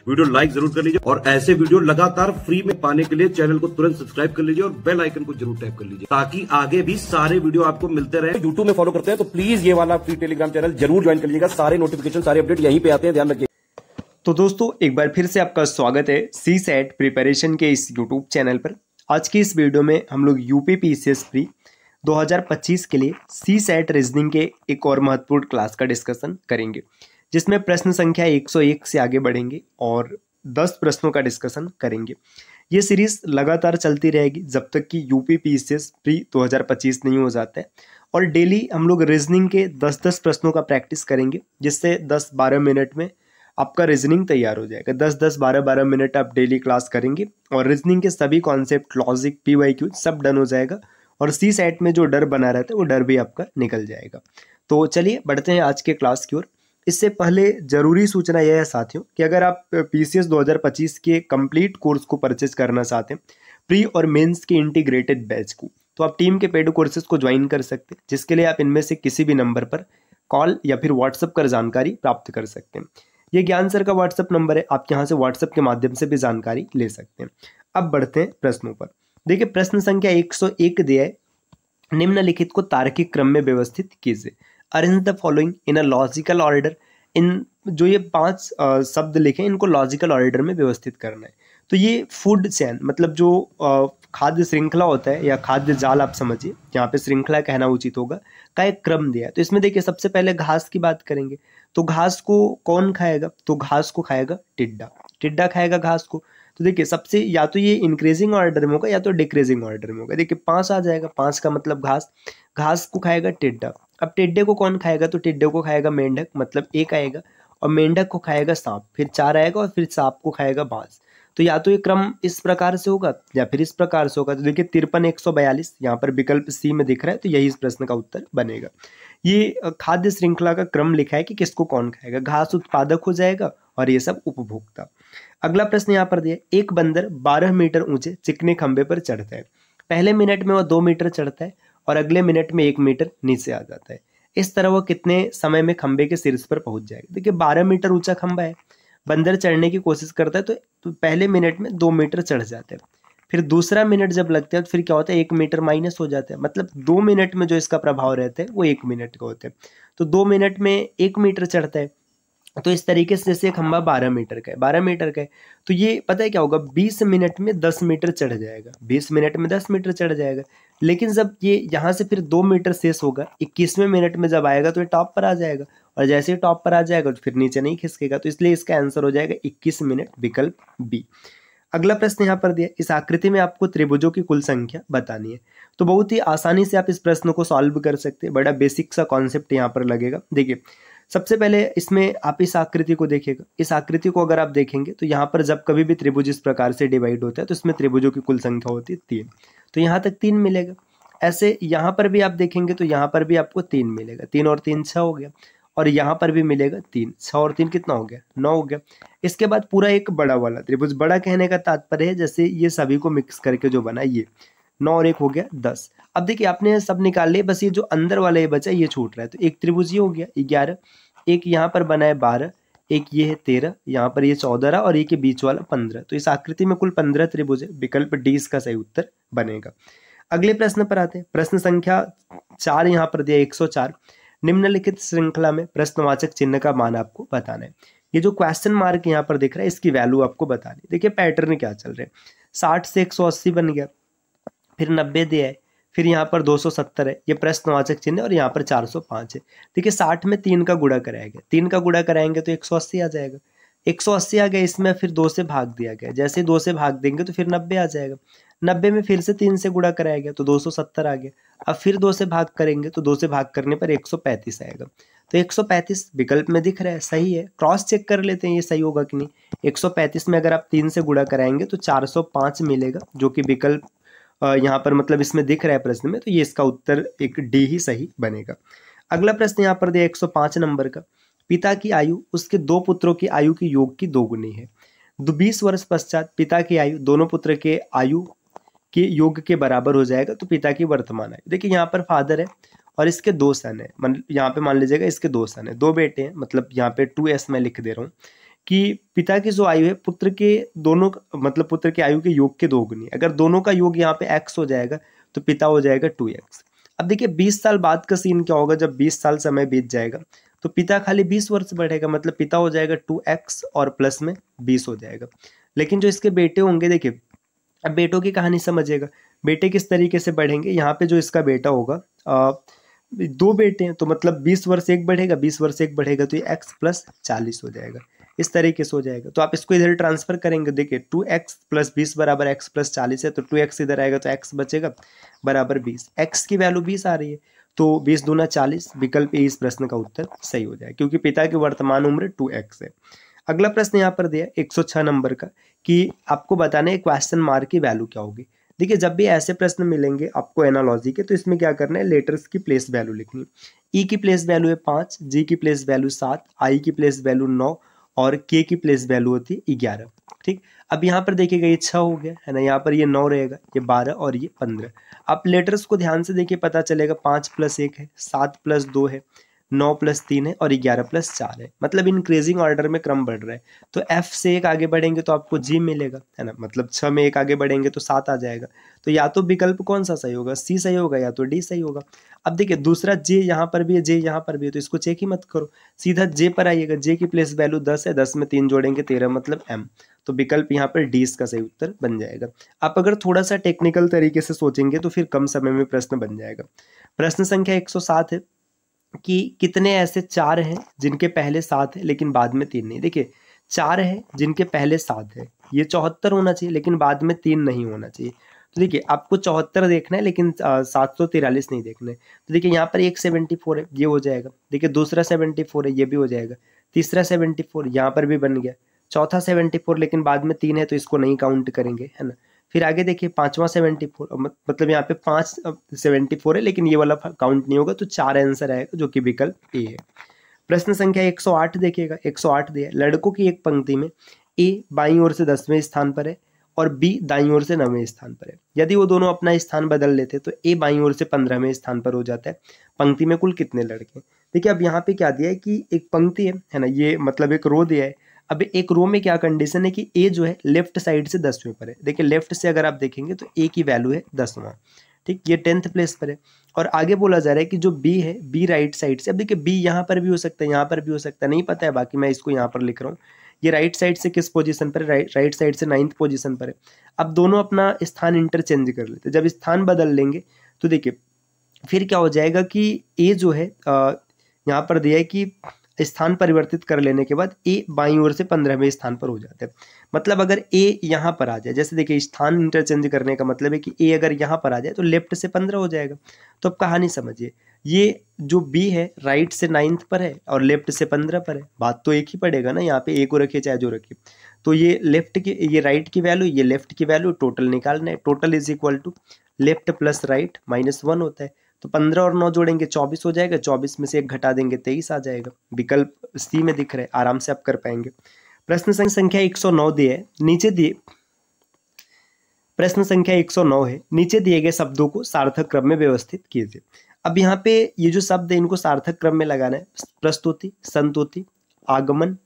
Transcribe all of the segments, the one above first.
Video like जरूर कर लीजिए और ऐसे वीडियो लगातार फ्री में पाने के लिए चैनल को तुरंत सब्सक्राइब कर लीजिए और बेल आइकन को जरूर टैप कर लीजिए ताकि आगे भी सारे वीडियो आपको मिलते रहे। यूट्यूब में फॉलो करते हैं तो प्लीज ये वाला फ्री टेलीग्राम चैनल जरूर ज्वाइन कर लीजिएगा। सारे नोटिफिकेशन सारे अपडेट यहीं पे आते हैं, ध्यान रखिए। तो दोस्तों एक बार फिर से आपका स्वागत है CSAT प्रिपरेशन के इस यूट्यूब चैनल पर। आज की इस वीडियो में हम लोग यूपी PCS प्री 2025 के लिए CSAT रीजनिंग के एक और महत्वपूर्ण क्लास का डिस्कशन करेंगे, जिसमें प्रश्न संख्या 101 से आगे बढ़ेंगे और 10 प्रश्नों का डिस्कशन करेंगे। ये सीरीज लगातार चलती रहेगी जब तक कि यूपी PCS प्री 2025 नहीं हो जाता है। और डेली हम लोग रीजनिंग के 10-10 प्रश्नों का प्रैक्टिस करेंगे, जिससे 10-12 मिनट में आपका रीजनिंग तैयार हो जाएगा। 10-10, 12-12 मिनट आप डेली क्लास करेंगे और रीजनिंग के सभी कॉन्सेप्ट, लॉजिक, PYQ सब डन हो जाएगा और CSAT में जो डर बना रहता है वो डर भी आपका निकल जाएगा। तो चलिए बढ़ते हैं आज के क्लास की ओर। इससे पहले जरूरी सूचना यह है साथियों कि अगर आप PCS 2025 के कंप्लीट कोर्स को परचेज करना चाहते हैं, प्री और मेंस के इंटीग्रेटेड बैच को, तो आप टीम के पेड कोर्सेज को ज्वाइन कर सकते हैं, जिसके लिए आप इनमें से किसी भी नंबर पर कॉल या फिर व्हाट्सएप कर जानकारी प्राप्त कर सकते हैं। ये ज्ञान सर का व्हाट्सएप नंबर है, आप यहाँ से व्हाट्सएप के माध्यम से भी जानकारी ले सकते हैं। अब बढ़ते हैं प्रश्नों पर। देखिए प्रश्न संख्या 101 दिया है, निम्नलिखित को तार्किक क्रम में व्यवस्थित कीजिए। Arrange the following in a logical order. इन जो ये 5 शब्द लिखे इनको लॉजिकल ऑर्डर में व्यवस्थित करना है। तो ये फूड चेन मतलब जो खाद्य श्रृंखला होता है या खाद्य जाल आप समझिए, यहाँ पे श्रृंखला कहना उचित होगा, का एक क्रम दिया है। तो इसमें देखिए सबसे पहले घास की बात करेंगे, तो घास को कौन खाएगा? तो घास को खाएगा टिड्डा, टिड्डा खाएगा घास को। तो देखिए सबसे या तो ये इंक्रीजिंग ऑर्डर में होगा या तो डिक्रीजिंग ऑर्डर में होगा। देखिए 5 आ जाएगा, 5 का मतलब घास, घास को खाएगा टिड्डा। अब टिड्डे को कौन खाएगा? तो टिड्डे को खाएगा मेंढक, मतलब 1 आएगा, और मेंढक को खाएगा सांप, फिर 4 आएगा, और फिर सांप को खाएगा बाज। तो या तो ये क्रम इस प्रकार से होगा या फिर इस प्रकार से होगा। तो देखिए 53-142 यहाँ पर विकल्प C में दिख रहा है, तो यही इस प्रश्न का उत्तर बनेगा। ये खाद्य श्रृंखला का क्रम लिखा है कि किसको कौन खाएगा। घास उत्पादक हो जाएगा और ये सब उपभोक्ता। अगला प्रश्न यहाँ पर दिया, एक बंदर 12 मीटर ऊंचे चिकने खंबे पर चढ़ता है। पहले मिनट में वो 2 मीटर चढ़ता है और अगले मिनट में 1 मीटर नीचे आ जाता है। इस तरह वो कितने समय में खंबे के शीर्ष पर पहुंच जाएगा? देखिए 12 मीटर ऊंचा खंबा है, बंदर चढ़ने की कोशिश करता है तो पहले मिनट में 2 मीटर चढ़ जाता है, फिर दूसरा मिनट जब लगता है तो फिर क्या होता है, 1 मीटर माइनस हो जाता है। मतलब 2 मिनट में जो इसका प्रभाव रहता है वो 1 मिनट का होता है। तो 2 मिनट में 1 मीटर चढ़ता है। तो इस तरीके से जैसे खंबा 12 मीटर का है, 12 मीटर का है, तो ये पता है क्या होगा, 20 मिनट में 10 मीटर चढ़ जाएगा, 20 मिनट में 10 मीटर चढ़ जाएगा। लेकिन जब ये यहाँ से फिर 2 मीटर शेष होगा, 21वें मिनट में जब आएगा तो ये टॉप पर आ जाएगा, और जैसे ही टॉप पर आ जाएगा तो फिर नीचे नहीं खिसकेगा। तो इसलिए इसका आंसर हो जाएगा 21 मिनट, विकल्प B। अगला प्रश्न यहाँ पर दिया, इस आकृति में आपको त्रिभुजों की कुल संख्या बतानी है। तो बहुत ही आसानी से आप इस प्रश्न को सॉल्व कर सकते हैं, बड़ा बेसिक सा कॉन्सेप्ट यहाँ पर लगेगा। देखिए सबसे पहले इसमें आप इस आकृति को देखिएगा, इस आकृति को अगर आप देखेंगे तो यहाँ पर जब कभी भी त्रिभुज इस प्रकार से डिवाइड होता है तो इसमें त्रिभुजों की कुल संख्या होती है 3, तो यहाँ तक 3 मिलेगा। ऐसे यहाँ पर भी आप देखेंगे तो यहाँ पर भी आपको 3 मिलेगा, 3 और 3 6 हो गया, और यहाँ पर भी मिलेगा 3, 6 और 3 कितना हो गया, 9 हो गया। इसके बाद पूरा एक बड़ा वाला त्रिभुज, बड़ा कहने का तात्पर्य है जैसे ये सभी को मिक्स करके जो बना, ये 9 और 1 हो गया 10। अब देखिए आपने सब निकाल लिए, बस ये जो अंदर वाला ये बचा ये छूट रहा है। तो एक त्रिभुज ये हो गया 11, एक यहाँ पर बना है 12, एक ये है 13, यहाँ पर ये 14 रहा, और ये के बीच वाला 15। तो इस आकृति में कुल 15 त्रिभुज है, विकल्प D इसका सही उत्तर बनेगा। अगले प्रश्न पर आते हैं। प्रश्न संख्या 4 यहाँ पर दिया 104, निम्नलिखित श्रृंखला में प्रश्नवाचक चिन्ह का मान आपको बताना है। ये जो क्वेश्चन मार्क यहाँ पर दिख रहा है इसकी वैल्यू आपको बतानी है। देखिए पैटर्न क्या चल रहे हैं, 60 से 180 बन गया, फिर 90 दिया है, फिर यहाँ पर 270 है, ये प्रश्नवाचक चिन्ह है, और यहाँ पर 405 है। देखिए 60 में 3 का गुणा कराएंगे, 3 का गुणा कराएंगे तो 180 आ जाएगा, 180 आ गया, इसमें फिर 2 से भाग दिया गया, जैसे ही 2 से भाग देंगे तो फिर 90 आ जाएगा, 90 में फिर से 3 से गुणा कराया गया तो 270 आ गया। अब फिर 2 से भाग करेंगे तो 2 से भाग करने पर 135 आएगा। तो 135 विकल्प में दिख रहा है, सही है। क्रॉस चेक कर लेते हैं ये सही होगा कि नहीं। 135 में अगर आप 3 से गुणा कराएंगे तो 405 मिलेगा, जो कि विकल्प यहाँ पर मतलब इसमें दिख रहा है प्रश्न में, तो ये इसका उत्तर एक D ही सही बनेगा। अगला प्रश्न यहाँ पर दिया 105 नंबर का, पिता की आयु उसके 2 पुत्रों की आयु के योग की 2 गुनी है। 20 वर्ष पश्चात पिता की आयु दोनों पुत्र के आयु के योग के बराबर हो जाएगा, तो पिता की वर्तमान आयु। देखिए यहाँ पर फादर है और इसके 2 सन है, यहाँ पे मान लीजिएगा इसके 2 सन है, 2 बेटे हैं, मतलब यहाँ पे 2S मैं लिख दे रहा हूँ। कि पिता की जो आयु है पुत्र के दोनों मतलब पुत्र की आयु के योग के दोगुनी। अगर दोनों का योग यहाँ पे x हो जाएगा तो पिता हो जाएगा 2x। अब देखिए 20 साल बाद का सीन क्या होगा, जब 20 साल समय बीत जाएगा तो पिता खाली 20 वर्ष बढ़ेगा, मतलब पिता हो जाएगा 2x और प्लस में 20 हो जाएगा। लेकिन जो इसके बेटे होंगे, देखिए अब बेटों की कहानी समझिएगा, बेटे किस तरीके से बढ़ेंगे। यहाँ पे जो इसका बेटा होगा, दो बेटे हैं तो मतलब 20 वर्ष एक बढ़ेगा, 20 वर्ष एक बढ़ेगा, तो ये x प्लस 40 हो जाएगा। इस तरीके से हो जाएगा। तो आप इसको इधर ट्रांसफर करेंगे, देखिए 2x प्लस 20 बराबर x प्लस 40 है, तो 2x इधर आएगा तो x बचेगा बराबर 20। x की वैल्यू 20 आ रही है तो 20 दूना 40, विकल्प ए इस प्रश्न का उत्तर सही हो जाएगा, क्योंकि पिता की वर्तमान उम्र 2x है। अगला प्रश्न यहाँ पर दिया 106 नंबर का कि आपको बताना है क्वेश्चन मार्क की वैल्यू क्या होगी। देखिए जब भी ऐसे प्रश्न मिलेंगे आपको एनालॉजी के, तो इसमें क्या करना है, लेटर्स की प्लेस वैल्यू लिखनी। ई की प्लेस वैल्यू है 5, जी की प्लेस वैल्यू 7, आई की प्लेस वैल्यू 9 और के की प्लेस वैल्यू होती है 11। ठीक, अब यहाँ पर देखिएगा ये 6 हो गया है ना, यहाँ पर ये 9 रहेगा, ये 12 और ये 15। आप लेटर्स को ध्यान से देखिए, पता चलेगा 5 प्लस 1 है, 7 प्लस 2 है, 9 प्लस 3 है और 11 प्लस 4 है, मतलब इंक्रीजिंग ऑर्डर में क्रम बढ़ रहा है। तो F से एक आगे बढ़ेंगे तो आपको G मिलेगा, है ना, मतलब 6 में एक आगे बढ़ेंगे तो 7 आ जाएगा। तो या तो विकल्प कौन सा सही होगा, C सही होगा या तो D सही होगा। अब देखिए दूसरा J यहाँ पर भी है, J यहाँ पर भी है, तो इसको चेक ही मत करो, सीधा J पर आइएगा। J की प्लेस वैल्यू 10 है, 10 में 3 जोड़ेंगे 13, मतलब M। तो विकल्प यहाँ पर D इसका सही उत्तर बन जाएगा। आप अगर थोड़ा सा टेक्निकल तरीके से सोचेंगे तो फिर कम समय में प्रश्न बन जाएगा। प्रश्न संख्या 107 है कि कितने ऐसे 4 हैं जिनके पहले 7 है लेकिन बाद में 3 नहीं। देखिए 4 है जिनके पहले 7 है, ये 74 होना चाहिए, लेकिन बाद में 3 नहीं होना चाहिए। तो देखिए आपको 74 देखना है लेकिन 743 नहीं देखना है। तो देखिए यहाँ पर एक 74 है, ये हो जाएगा। देखिए दूसरा 74 है, ये भी हो जाएगा। तीसरा 74 यहाँ पर भी बन गया। चौथा 74 लेकिन बाद में 3 है तो इसको नहीं काउंट करेंगे, है ना। फिर आगे देखिए पांचवा 74, मतलब यहाँ पे 5 74 है लेकिन ये वाला काउंट नहीं होगा, तो 4 आंसर आएगा जो कि विकल्प ए है। प्रश्न संख्या 108 देखिएगा, 108 दिया है, लड़कों की एक पंक्ति में ए बाईं ओर से 10वें स्थान पर है और बी दाईं ओर से 9वें स्थान पर है। यदि वो दोनों अपना स्थान बदल लेते तो ए बाईं ओर से 15वें स्थान पर हो जाता है। पंक्ति में कुल कितने लड़के। देखिए अब यहाँ पे क्या दिया है कि एक पंक्ति है ना, ये मतलब एक रो दिया है। अब एक रो में क्या कंडीशन है कि ए जो है लेफ्ट साइड से 10वें पर है। देखिए लेफ्ट से अगर आप देखेंगे तो ए की वैल्यू है 10वां, ठीक, ये 10th प्लेस पर है। और आगे बोला जा रहा है कि जो बी है, बी राइट साइड से, अब देखिए बी यहाँ पर भी हो सकता है, यहाँ पर भी हो सकता है, नहीं पता है, बाकी मैं इसको यहाँ पर लिख रहा हूँ। ये राइट साइड से किस पोजीशन पर है, राइट साइड से 9th पोजीशन पर है। अब दोनों अपना स्थान इंटरचेंज कर लेते हैं। जब स्थान बदल लेंगे तो देखिए फिर क्या हो जाएगा कि ए जो है यहाँ पर दिया है कि स्थान परिवर्तित कर लेने के बाद ए बाईं ओर से 15वें स्थान पर हो जाता है। मतलब अगर ए यहाँ पर आ जाए, जैसे देखिए स्थान इंटरचेंज करने का मतलब है कि ए अगर यहाँ पर आ जाए तो लेफ्ट से 15 हो जाएगा। तो अब कहानी समझिए, ये जो बी है राइट से 9th पर है और लेफ्ट से 15 पर है, बात तो एक ही पड़ेगा ना, यहाँ पे ए को रखिए चाहे जो रखिए। तो ये लेफ्ट की, ये राइट की वैल्यू, ये लेफ्ट की वैल्यू, टोटल निकालना है। Total is equal to left plus right -1 होता है। तो 15 और 9 जोड़ेंगे 24 हो जाएगा, 24 में से 1 घटा देंगे 23 आ जाएगा। विकल्प सी में दिख रहा है, आराम से आप कर पाएंगे। प्रश्न संख्या 109 दिए है, नीचे दिए प्रश्न संख्या 109 है, नीचे दिए गए शब्दों को सार्थक क्रम में व्यवस्थित कीजिए। अब यहाँ पे ये जो शब्द है इनको सार्थक क्रम में लगाना है। प्रस्तुति, संतुति, आगमन,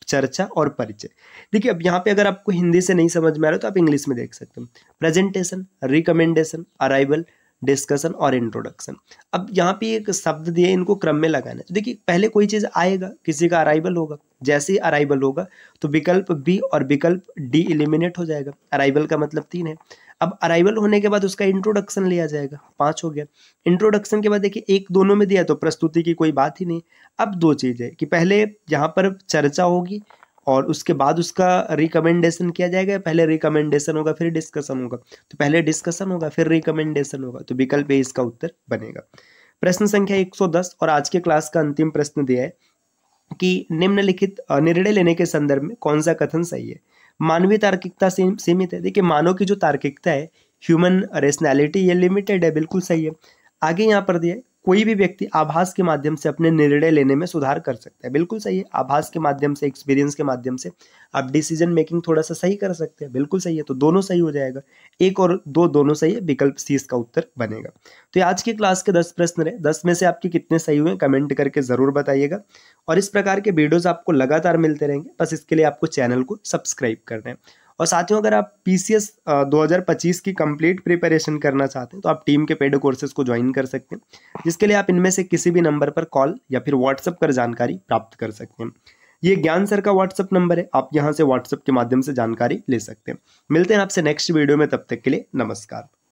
चर्चा और परिचय। देखिए अब यहाँ पे अगर आपको हिंदी से नहीं समझ में आ रहा तो आप इंग्लिश में देख सकते हैं। प्रेजेंटेशन, रिकमेंडेशन, अराइवल, डिस्कशन और इंट्रोडक्शन। अब यहाँ पे एक शब्द दिए, इनको क्रम में लगाना है। तो देखिए पहले कोई चीज आएगा, किसी का अराइवल होगा, जैसे ही अराइवल होगा तो विकल्प बी और विकल्प डी एलिमिनेट हो जाएगा। अराइवल का मतलब 3 है। अब अराइवल होने के बाद उसका इंट्रोडक्शन लिया जाएगा, 5 हो गया। इंट्रोडक्शन के बाद देखिए एक दोनों में दिया तो प्रस्तुति की कोई बात ही नहीं। अब 2 चीज है कि पहले यहाँ पर चर्चा होगी और उसके बाद उसका रिकमेंडेशन किया जाएगा। पहले रिकमेंडेशन होगा फिर डिस्कशन होगा, तो पहले डिस्कशन होगा फिर रिकमेंडेशन होगा, तो विकल्प ए इसका उत्तर बनेगा। प्रश्न संख्या 110 और आज के क्लास का अंतिम प्रश्न दिया है कि निम्नलिखित निर्णय लेने के संदर्भ में कौन सा कथन सही है। मानवीय तार्किकता सीमित है। देखिए मानव की जो तार्किकता है, ह्यूमन रेशनैलिटी, ये लिमिटेड है, बिल्कुल सही है। आगे यहाँ पर दिया है कोई भी व्यक्ति आभास के माध्यम से अपने निर्णय लेने में सुधार कर सकता है। बिल्कुल सही है, आभास के माध्यम से, एक्सपीरियंस के माध्यम से आप डिसीजन मेकिंग थोड़ा सा सही कर सकते हैं। बिल्कुल सही है, तो दोनों सही हो जाएगा, 1 और 2 दोनों सही है, विकल्प सी इसका उत्तर बनेगा। तो ये आज की क्लास के 10 प्रश्न रहे, 10 में से आपके कितने सही हुए कमेंट करके जरूर बताइएगा। और इस प्रकार के वीडियोस आपको लगातार मिलते रहेंगे, बस इसके लिए आपको चैनल को सब्सक्राइब करना है। और साथियों, अगर आप PCS 2025 की कंप्लीट प्रिपरेशन करना चाहते हैं तो आप टीम के पेड कोर्सेज को ज्वाइन कर सकते हैं, जिसके लिए आप इनमें से किसी भी नंबर पर कॉल या फिर व्हाट्सएप कर जानकारी प्राप्त कर सकते हैं। ये ज्ञान सर का व्हाट्सएप नंबर है, आप यहाँ से व्हाट्सएप के माध्यम से जानकारी ले सकते हैं। मिलते हैं आपसे नेक्स्ट वीडियो में, तब तक के लिए नमस्कार।